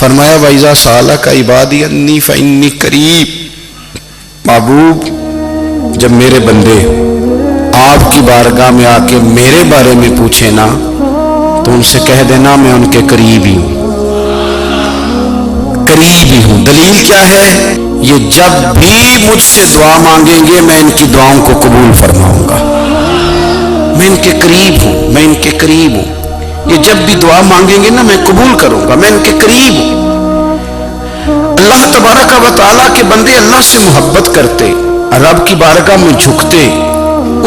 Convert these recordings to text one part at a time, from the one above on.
فرمایا وَإِذَا سَأَلَكَ عِبَادِي أَنِّي فَإِنِّي قَرِيب، محبوب جب میرے بندے آپ کی بارگاہ میں آ کے میرے بارے میں پوچھیں نا تو ان سے کہہ دینا میں ان کے قریب ہی ہوں، قریب ہی ہوں۔ دلیل کیا ہے؟ یہ جب بھی مجھ سے دعا مانگیں گے میں ان کی دعاؤں کو قبول فرماؤں گا، میں ان کے قریب ہوں، میں ان کے قریب ہوں۔ یہ جب بھی دعا مانگیں گے نا میں قبول کروں گا، میں ان کے قریب ہوں۔ اللہ تبارک و تعالیٰ کے بندے اللہ سے محبت کرتے، رب کی بارگاہ میں جھکتے،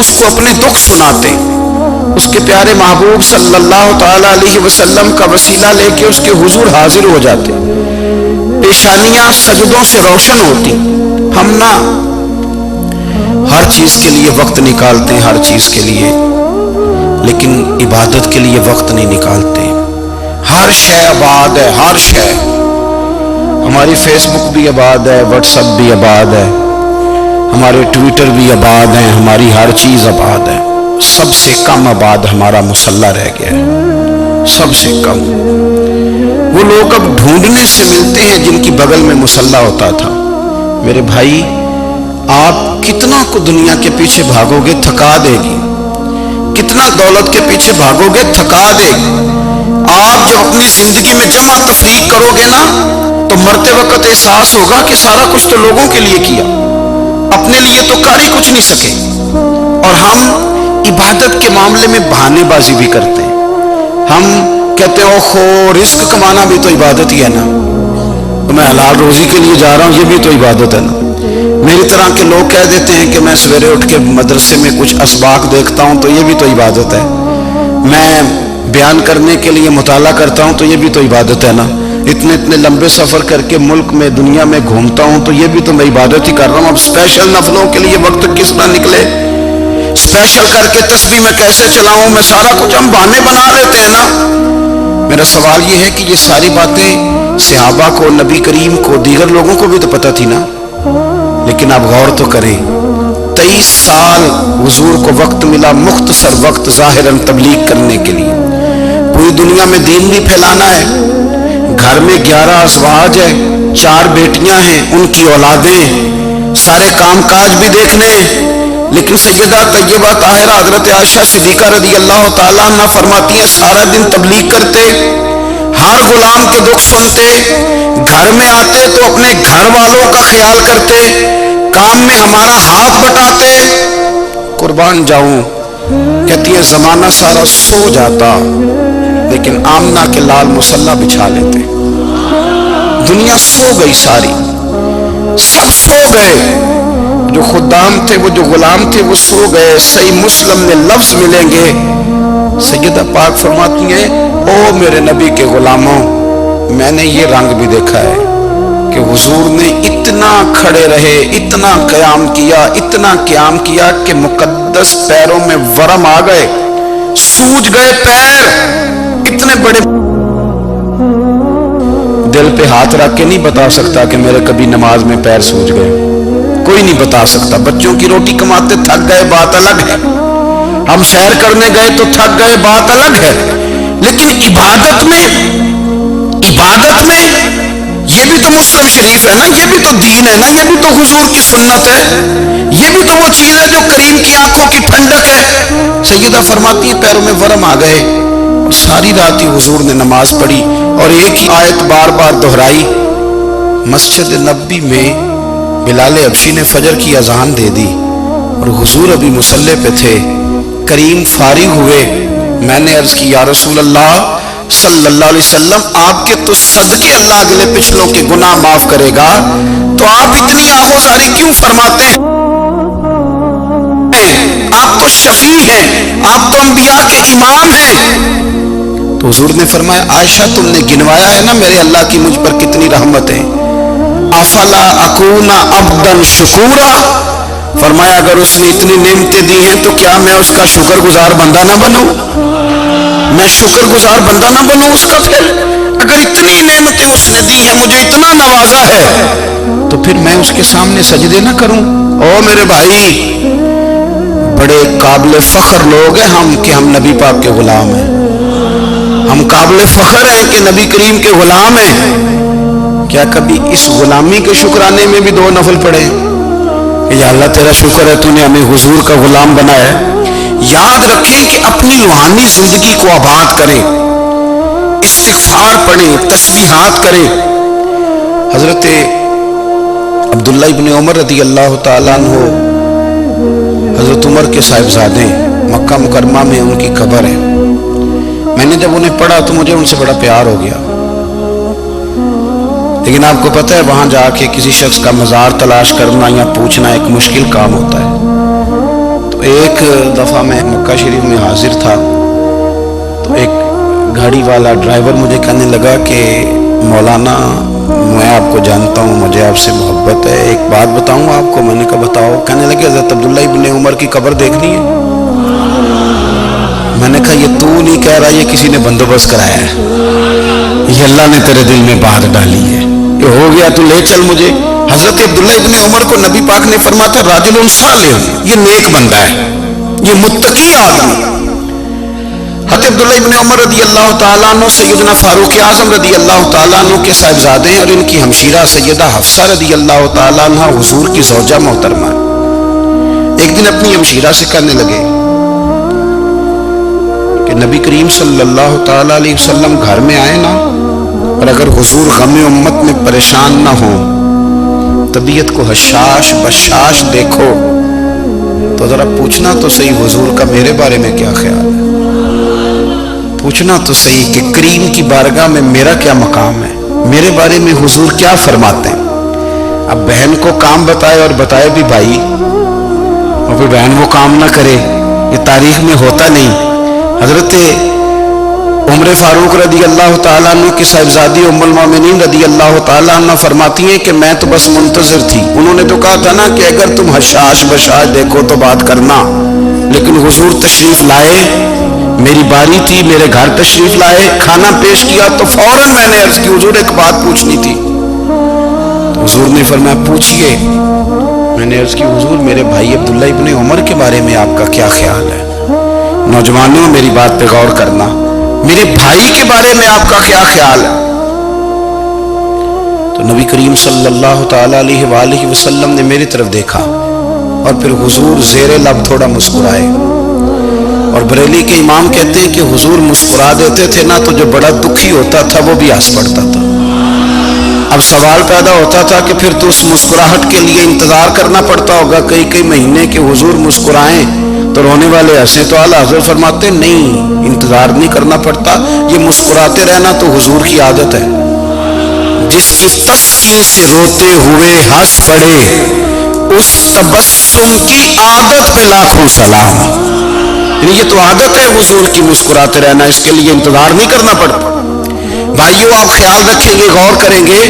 اس کو اپنے دکھ سناتے، اس کے پیارے محبوب صلی اللہ تعالیٰ علیہ وسلم کا وسیلہ لے کے اس کے حضور حاضر ہو جاتے، پیشانیاں سجدوں سے روشن ہوتی۔ ہم نا ہر چیز کے لیے وقت نکالتے ہیں، ہر چیز کے لیے، لیکن عبادت کے لیے وقت نہیں نکالتے۔ ہر شے آباد ہے، ہر شے، ہماری فیس بک بھی آباد ہے، واٹس ایپ بھی آباد ہے، ہمارے ٹویٹر بھی آباد ہیں، ہماری ہر چیز آباد ہے۔ سب سے کم آباد ہمارا مصلی رہ گیا ہے، سب سے کم۔ وہ لوگ اب ڈھونڈنے سے ملتے ہیں جن کی بغل میں مصلی ہوتا تھا۔ میرے بھائی آپ کتنا کو دنیا کے پیچھے بھاگو گے تھکا دے گی، کتنا دولت کے پیچھے بھاگو گے تھکا دے گی۔ آپ جب اپنی زندگی میں جمع تفریق کرو گے نا تو مرتے وقت احساس ہوگا کہ سارا کچھ تو لوگوں کے لیے کیا، اپنے لیے تو کر ہی کچھ نہیں سکے۔ اور ہم عبادت کے معاملے میں بہانے بازی بھی کرتے ہیں۔ ہم کہتے ہیں اوہو رزق کمانا بھی تو عبادت ہی ہے نا، تو میں حلال روزی کے لیے جا رہا ہوں، یہ بھی تو عبادت ہے نا۔ میری طرح کے لوگ کہہ دیتے ہیں کہ میں سویرے اٹھ کے مدرسے میں کچھ اسباق دیکھتا ہوں تو یہ بھی تو عبادت ہے، میں بیان کرنے کے لیے مطالعہ کرتا ہوں تو یہ بھی تو عبادت ہے نا، اتنے لمبے سفر کر کے ملک میں دنیا میں گھومتا ہوں تو یہ بھی تو میں عبادت ہی کر رہا ہوں۔ اب اسپیشل نفلوں کے لیے وقت کس طرح نکلے، اسپیشل کر کے تسبیح میں کیسے چلاؤں، میں سارا کچھ ہم بہانے بنا لیتے ہیں نا۔ میرا سوال یہ ہے کہ یہ ساری باتیں صحابہ کو، نبی کریم کو، دیگر لوگوں کو بھی تو پتہ تھی نا، لیکن آپ غور تو کریں 23 سال حضور کو وقت ملا، مختصر وقت ظاہراً تبلیغ کرنے کے لیے، پوری دنیا میں دین بھی پھیلانا ہے۔ گھر میں 11 ازواج ہے، 4 بیٹیاں ہیں، ان کی اولادیں، سارے کام کاج بھی دیکھنے ہیں، لیکن سیدہ طیبہ طاہرہ حضرت عائشہ صدیقہ رضی اللہ تعالیٰ عنہ فرماتی ہیں سارا دن تبلیغ کرتے، ہر غلام کے دکھ سنتے، گھر میں آتے تو اپنے گھر والوں کا خیال کرتے، کام میں ہمارا ہاتھ بٹاتے۔ قربان جاؤں، کہتی ہے زمانہ سارا سو جاتا لیکن آمنہ کے لال مصلی بچھا لیتے۔ دنیا سو گئی، ساری سب سو گئے، جو خدام تھے، وہ جو غلام تھے وہ سو گئے۔ صحیح مسلم میں لفظ ملیں گے، سیدہ پاک فرماتی ہیں او میرے نبی کے غلاموں، میں نے یہ رنگ بھی دیکھا ہے کہ حضور نے اتنا کھڑے رہے، اتنا قیام کیا، اتنا قیام کیا کہ مقدس پیروں میں ورم آ گئے، سوج گئے پیر، اتنے بڑے۔ دل پہ ہاتھ رکھ کے نہیں بتا سکتا کہ میرے کبھی نماز میں پیر سوج گئے، کوئی نہیں بتا سکتا۔ بچوں کی روٹی کماتے تھک گئے بات الگ ہے، ہم سیر کرنے گئے تو تھک گئے بات الگ ہے، لیکن عبادت میں یہ بھی تو مسلم شریف ہے نا، یہ بھی تو دین ہے نا، یہ بھی تو حضور کی سنت ہے، یہ بھی تو وہ چیز ہے جو کریم کی آنکھوں کی ٹھنڈک ہے۔ سیدہ فرماتی ہیں پیروں میں ورم آ گئے، ساری رات ہی حضور نے نماز پڑھی اور ایک ہی آیت بار بار دہرائی۔ مسجد نبوی میں بلال حبشی نے فجر کی اذان دے دی اور حضور ابھی مصلی پہ تھے، کریم فارغ ہوئے، میں نے عرض کی یا رسول اللہ صلی اللہ علیہ وسلم آپ کے تو صدقے اللہ اگلے پچھلوں کے گناہ معاف کرے گا، تو آپ اتنی آہوزاری کیوں فرماتے ہیں؟ آپ تو شفیع ہیں، آپ تو انبیاء کے امام ہیں۔ تو حضور نے فرمایا عائشہ تم نے گنوایا ہے نا میرے اللہ کی مجھ پر کتنی رحمت ہے، افلا اکون عبدا شکورا، فرمایا اگر اس نے اتنی نعمتیں دی ہیں تو کیا میں اس کا شکر گزار بندہ نہ بنوں، میں شکر گزار بندہ نہ بنوں اس کا؟ پھر اگر اتنی نعمتیں اس نے دی ہیں، مجھے اتنا نوازا ہے، تو پھر میں اس کے سامنے سجدے نہ کروں؟ او میرے بھائی، بڑے قابل فخر لوگ ہیں ہم کہ ہم نبی پاک کے غلام ہیں، ہم قابل فخر ہیں کہ نبی کریم کے غلام ہیں، کیا کبھی اس غلامی کے شکرانے میں بھی 2 نفل پڑھے کہ یا اللہ تیرا شکر ہے تو نے ہمیں حضور کا غلام بنایا ہے؟ یاد رکھیں کہ اپنی روحانی زندگی کو آباد کریں، استغفار پڑھیں، تسبیحات کریں۔ حضرت عبداللہ ابن عمر رضی اللہ تعالیٰ عنہ حضرت عمر کے صاحبزادے، مکہ مکرمہ میں ان کی قبر ہے۔ میں نے جب انہیں پڑھا تو مجھے ان سے بڑا پیار ہو گیا، لیکن آپ کو پتہ ہے وہاں جا کے کسی شخص کا مزار تلاش کرنا یا پوچھنا ایک مشکل کام ہوتا ہے۔ تو ایک دفعہ میں مکہ شریف میں حاضر تھا، تو ایک گاڑی والا ڈرائیور مجھے کہنے لگا کہ مولانا میں آپ کو جانتا ہوں، مجھے آپ سے محبت ہے، ایک بات بتاؤں آپ کو۔ میں نے کہا بتاؤ۔ کہنے لگے حضرت عبداللہ ابن عمر کی قبر دیکھنی ہے۔ میں نے کہا یہ تو نہیں کہہ رہا، یہ کسی نے بندوبست کرایا ہے، یہ اللہ نے تیرے دل میں بات ڈالی ہے، یہ ہو گیا تو لے چل مجھے۔ حضرت عبداللہ ابن عمر کو نبی پاک نے فرماتا راجل صالح، یہ نیک بندہ ہے، یہ متقی آدمی۔ حضرت عبداللہ ابن عمر رضی اللہ تعالیٰ عنہ سیدنا فاروق اعظم رضی اللہ تعالیٰ عنہ کے صاحبزادے ہیں، اور ان کی ہمشیرہ سیدہ حفصہ رضی اللہ تعالیٰ عنہ حضور کی زوجہ محترمہ۔ ایک دن اپنی ہمشیرہ سے کہنے لگے کہ نبی کریم صلی اللہ تعالیٰ علیہ وسلم گھر میں آئے نا، اور اگر حضور غم امت میں پریشان نہ ہو، طبیعت کو حشاش بشاش دیکھو، تو ذرا پوچھنا تو صحیح حضور کا میرے بارے میں کیا خیال ہے، پوچھنا تو صحیح کہ کریم کی بارگاہ میں میرا کیا مقام ہے، میرے بارے میں حضور کیا فرماتے ہیں۔ اب بہن کو کام بتائے، اور بتائے بھی بھائی، اور پھر بہن وہ کام نہ کرے، یہ تاریخ میں ہوتا نہیں۔ حضرت عمر فاروق رضی اللہ تعالیٰ عنہ کی صاحبزادی ام المومنین رضی اللہ تعالیٰ عنہ فرماتی ہیں کہ میں تو بس منتظر تھی، انہوں نے تو کہا تھا نا کہ اگر تم حشاش بشاش دیکھو تو بات کرنا، لیکن حضور تشریف لائے، میری باری تھی، میرے گھر تشریف لائے، کھانا پیش کیا تو فوراً میں نے عرض کی حضور ایک بات پوچھنی تھی۔ تو حضور نے فرمایا پوچھئے۔ میں نے عرض کی حضور میرے بھائی عبداللہ ابن عمر کے بارے میں آپ کا کیا خیال ہے؟ نوجوانوں میری بات پہ غور کرنا، میرے بھائی کے بارے میں آپ کا کیا خیال ہے؟ تو نبی کریم صلی اللہ تعالیٰ علیہ وآلہ وسلم نے میری طرف دیکھا، اور پھر حضور زیر لب تھوڑا مسکرائے، اور بریلی کے امام کہتے ہیں کہ حضور مسکرا دیتے تھے نا تو جو بڑا دکھی ہوتا تھا وہ بھی ہنس پڑتا تھا۔ اب سوال پیدا ہوتا تھا کہ پھر تو اس مسکراہٹ کے لیے انتظار کرنا پڑتا ہوگا کئی مہینے کہ حضور مسکرائیں تو رونے والے ہنسیں، تو اعلیٰ حضرت فرماتے نہیں، انتظار نہیں کرنا پڑتا، یہ مسکراتے رہنا تو حضور کی عادت ہے۔ جس کی تسکین سے روتے ہوئے ہنس پڑے، اس تبسم کی عادت پہ لاکھوں سلام۔ یعنی یہ تو عادت ہے حضور کی مسکراتے رہنا، اس کے لیے انتظار نہیں کرنا پڑتا۔ بھائیو آپ خیال رکھیں گے، غور کریں گے،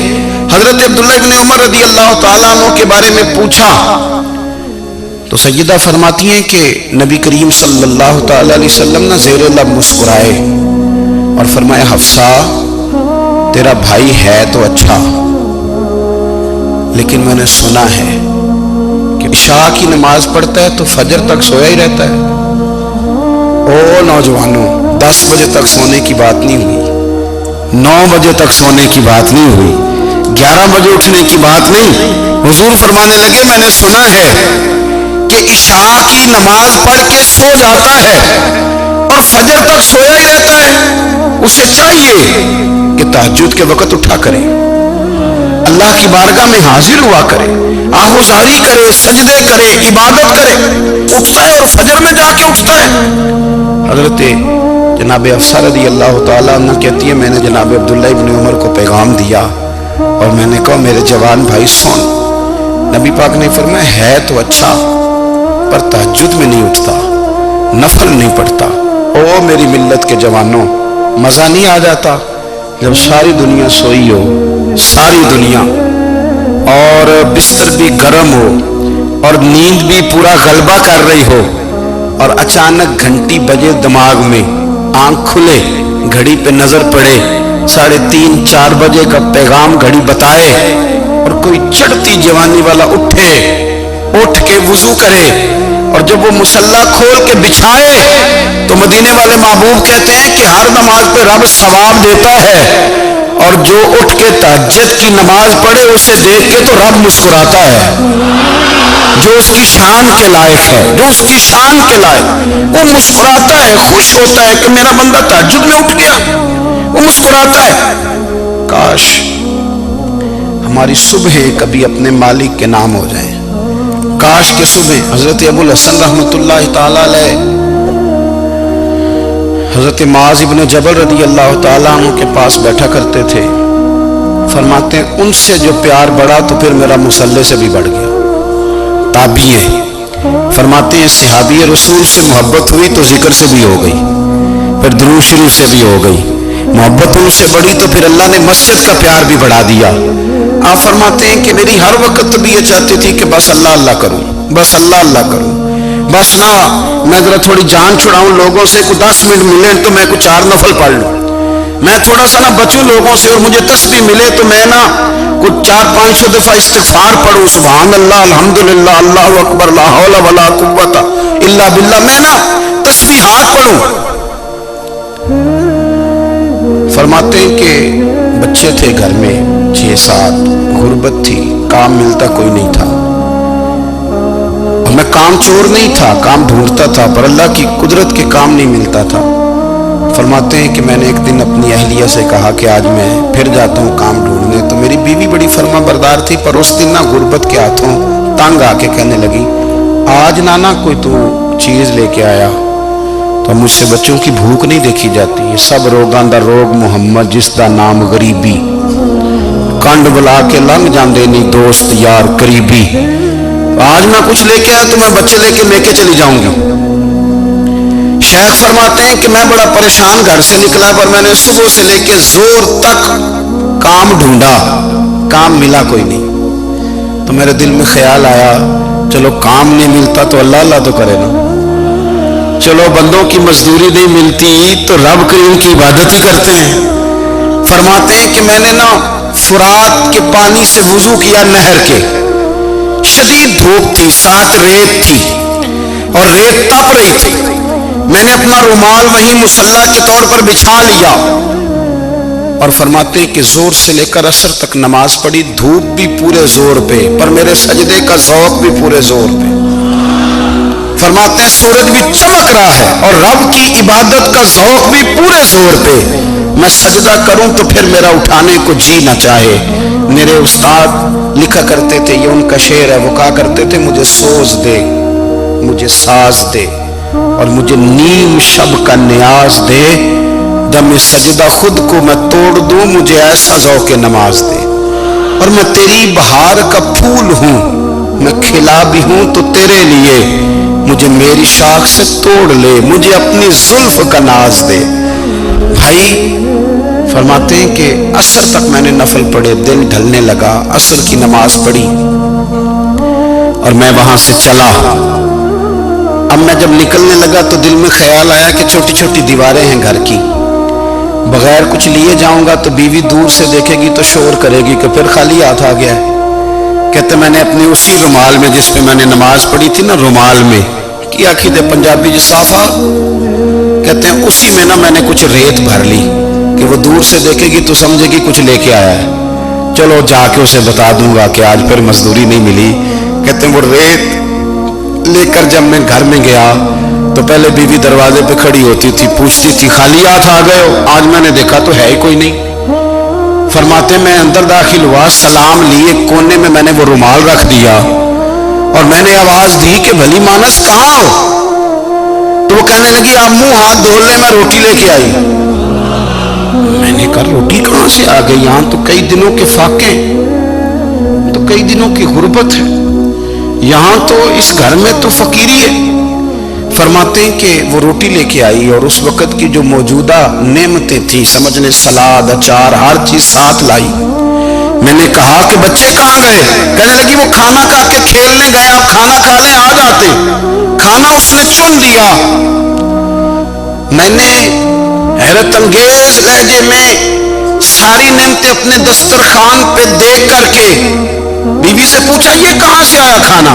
حضرت عبداللہ ابن عمر رضی اللہ تعالیٰ عنہ کے بارے میں پوچھا تو سیدہ فرماتی ہیں کہ نبی کریم صلی اللہ تعالیٰ علیہ وسلم نے زیر لب مسکرائے اور فرمایا حفصہ تیرا بھائی ہے تو اچھا، لیکن میں نے سنا ہے کہ عشاء کی نماز پڑھتا ہے تو فجر تک سویا ہی رہتا ہے۔ او نوجوانوں، 10 بجے تک سونے کی بات نہیں ہوئی، 9 بجے تک سونے کی بات نہیں ہوئی، 11 بجے اٹھنے کی بات نہیں۔ حضور فرمانے لگے میں نے سنا ہے کہ عشاء کی نماز پڑھ کے سو جاتا ہے اور فجر تک سویا ہی رہتا ہے، اسے چاہیے کہ تہجد کے وقت اٹھا کرے، اللہ کی بارگاہ میں حاضر ہوا کرے، آہوزاری کرے، سجدے کرے، عبادت کرے، اٹھتا ہے اور فجر میں جا کے اٹھتا ہے۔ حضرت جناب حفصہ رضی اللہ تعالیٰ عنہ کہتی ہے میں نے جناب عبداللہ ابن عمر کو پیغام دیا اور میں نے کہا میرے جوان بھائی سن، نبی پاک نے فرمایا ہے تو اچھا پر تہجد میں نہیں اٹھتا، نفل نہیں پڑھتا۔ او میری ملت کے جوانوں، مزہ نہیں آ جاتا جب ساری دنیا سوئی ہو، ساری دنیا، اور بستر بھی گرم ہو اور نیند بھی پورا غلبہ کر رہی ہو، اور اچانک گھنٹی بجے دماغ میں، آنکھ کھلے، گھڑی پہ نظر پڑے، 3:30 4 بجے کا پیغام گھڑی بتائے، اور کوئی چڑھتی جوانی والا اٹھے، اٹھ کے وضو کرے اور جب وہ مصلی کھول کے بچھائے تو مدینے والے محبوب کہتے ہیں کہ ہر نماز پہ رب ثواب دیتا ہے، اور جو اٹھ کے تہجد کی نماز پڑھے اسے دیکھ کے تو رب مسکراتا ہے، جو اس کی شان کے لائق ہے، جو اس کی شان کے لائق، وہ مسکراتا ہے، خوش ہوتا ہے کہ میرا بندہ تہجد میں اٹھ گیا، وہ مسکراتا ہے۔ کاش ہماری صبح کبھی اپنے مالک کے نام ہو جائیں، کاش کہ صبح حضرت ابو الحسن رحمۃ اللہ تعالی علیہ حضرت معاذ ابن جبل رضی اللہ تعالیٰ عنہ کے پاس بیٹھا کرتے تھے، فرماتے ہیں ان سے جو پیار بڑھا تو پھر میرا مصلی سے بھی بڑھ گیا۔ تابعی ہیں، فرماتے ہیں صحابی رسول سے محبت ہوئی تو ذکر سے بھی ہو گئی، پھر درود شریف سے بھی ہو گئی، محبت ان سے بڑھی تو پھر اللہ نے مسجد کا پیار بھی بڑھا دیا۔ آپ فرماتے ہیں کہ میری ہر وقت طبیعت چاہتی تھی کہ بس اللہ اللہ کروں، بس اللہ اللہ کروں، بس نہ میں ذرا تھوڑی جان چھڑاؤں لوگوں سے، کوئی 10 منٹ ملے تو میں کوئی 4 نفل پڑھ لوں، میں تھوڑا سا نہ بچوں لوگوں سے، اور مجھے تسبیح ملے تو میں نہ کوئی 400-500 دفعہ استغفار پڑھوں، سبحان اللہ، الحمدللہ، اللہ اکبر، لا حول ولا قوت الا باللہ، میں نہ تسبیحات پڑھوں۔ فرماتے ہیں کہ بچے تھے گھر میں 6-7، غربت تھی، کام ملتا کوئی نہیں تھا، اور میں کام چور نہیں تھا، کام ڈھونڈتا تھا، پر اللہ کی قدرت کے کام نہیں ملتا تھا۔ فرماتے ہیں کہ میں نے ایک دن اپنی اہلیہ سے کہا کہ آج میں پھر جاتا ہوں کام ڈھونڈنے، تو میری بیوی بڑی فرما بردار تھی، پر اس دن نہ غربت کے ہاتھوں تنگ آ کے کہنے لگی آج نانا کوئی تو چیز لے کے آیا، تو مجھ سے بچوں کی بھوک نہیں دیکھی جاتی، یہ سب روگاں دا روگ محمد جس دا نام غریبی، کنڈ بلا کے لنگ جاندے نہیں دوست یار قریبی، آج میں کچھ لے کے آیا تو میں بچے لے کے چلی جاؤں گی۔ شیخ فرماتے ہیں کہ میں بڑا پریشان گھر سے نکلا، پر میں نے صبح سے لے کے زور تک کام ڈھونڈا، کام ملا کوئی نہیں، تو میرے دل میں خیال آیا چلو کام نہیں ملتا تو اللہ اللہ تو کرے نا، چلو بندوں کی مزدوری نہیں ملتی تو رب کریم کی عبادت ہی کرتے ہیں۔ فرماتے ہیں کہ میں نے نا فرات کے پانی سے وضو کیا، نہر کے، شدید دھوپ تھی، ساتھ ریت تھی اور ریت تپ رہی تھی، میں نے اپنا رومال وہیں مصلی کے طور پر بچھا لیا، اور فرماتے ہیں کہ زور سے لے کر عصر تک نماز پڑھی، دھوپ بھی پورے زور پہ، پر میرے سجدے کا ذوق بھی پورے زور پہ۔ فرماتے ہیں سورج بھی چمک رہا ہے اور رب کی عبادت کا ذوق بھی پورے زور پہ، میں سجدہ کروں تو پھر میرا اٹھانے کو جی نہ چاہے۔ میرے استاد لکھا کرتے تھے، یہ ان کا شعر ہے، وہ کہا کرتے تھے مجھے سوز دے، مجھے ساز دے، اور مجھے نیم شب کا نیاز دے، دم سجدہ خود کو میں توڑ دوں، مجھے ایسا ذوق نماز دے، اور میں تیری بہار کا پھول ہوں، میں کھلا بھی ہوں تو تیرے لیے، مجھے میری شاخ سے توڑ لے، مجھے اپنی زلف کا ناز دے۔ بھائی فرماتے ہیں کہ عصر تک میں نے نفل پڑھے، دل ڈھلنے لگا، عصر کی نماز پڑھی اور میں وہاں سے چلا۔ اب میں جب نکلنے لگا تو دل میں خیال آیا کہ چھوٹی چھوٹی دیواریں ہیں گھر کی، بغیر کچھ لیے جاؤں گا تو بیوی دور سے دیکھے گی تو شور کرے گی کہ پھر خالی ہاتھ آ گیا ہے۔ کہتے میں نے اپنی اسی رومال میں جس پہ میں نے نماز پڑھی تھی نا، رومال میں کی آخی دے پنجابی جو صافہ کہتے ہیں، اسی میں نا میں نے کچھ ریت بھر لی کہ وہ دور سے دیکھے گی تو سمجھے گی کچھ لے کے آیا ہے، چلو جا کے اسے بتا دوں گا کہ آج پھر مزدوری نہیں ملی۔ کہتے ہیں وہ ریت لے کر جب میں گھر میں گیا تو پہلے بیوی دروازے پہ کھڑی ہوتی تھی، پوچھتی تھی خالی ہاتھ آ گئے ہو؟ آج میں نے دیکھا تو ہے ہی کوئی نہیں۔ فرماتے میں اندر داخل ہوا، سلام لیے، کونے میں نے وہ رومال رکھ دیا اور میں نے آواز دی کہ بھلی مانس کہاں ہو؟ تو وہ کہنے لگی آپ منہ ہاتھ دھو لیں، میں روٹی لے کے آئی۔ میں نے کہا روٹی کہاں سے آ گئی؟ یہاں تو کئی دنوں کے فاقے، تو کئی دنوں کی غربت ہے، یہاں تو اس گھر میں تو فقیری ہے۔ فرماتے ہیں کہ وہ روٹی لے کے آئی اور اس وقت کی جو موجودہ نعمتیں تھیں، سمجھنے سلاد، اچار، ہر چیز ساتھ لائی۔ میں نے کہا کہ بچے کہاں گئے؟ کہنے لگی وہ کھانا کھا کے کھیلنے گئے، آپ کھانا کھا لیں آ جاتے۔ کھانا اس نے چن لیا۔ میں نے حیرت انگیز لہجے میں ساری نعمتیں اپنے دسترخوان پہ دیکھ کر کے بیوی سے پوچھا یہ کہاں سے آیا کھانا؟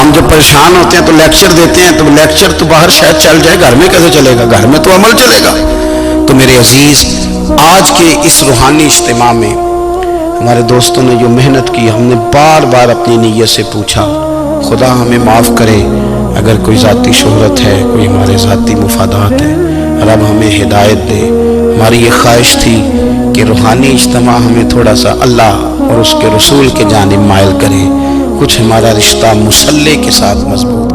ہم جب پریشان ہوتے ہیں تو لیکچر دیتے ہیں، تو لیکچر تو باہر شاید چل جائے، گھر میں کیسے چلے گا؟ گھر میں تو عمل چلے گا۔ تو میرے عزیز، آج کے اس روحانی اجتماع میں ہمارے دوستوں نے جو محنت کی، ہم نے بار بار اپنی نیت سے پوچھا، خدا ہمیں معاف کرے اگر کوئی ذاتی شہرت ہے، کوئی ہمارے ذاتی مفادات ہے، رب ہمیں ہدایت دے۔ ہماری یہ خواہش تھی کہ روحانی اجتماع ہمیں تھوڑا سا اللہ اور اس کے رسول کے جانب مائل کرے، کچھ ہمارا رشتہ مصلی کے ساتھ مضبوط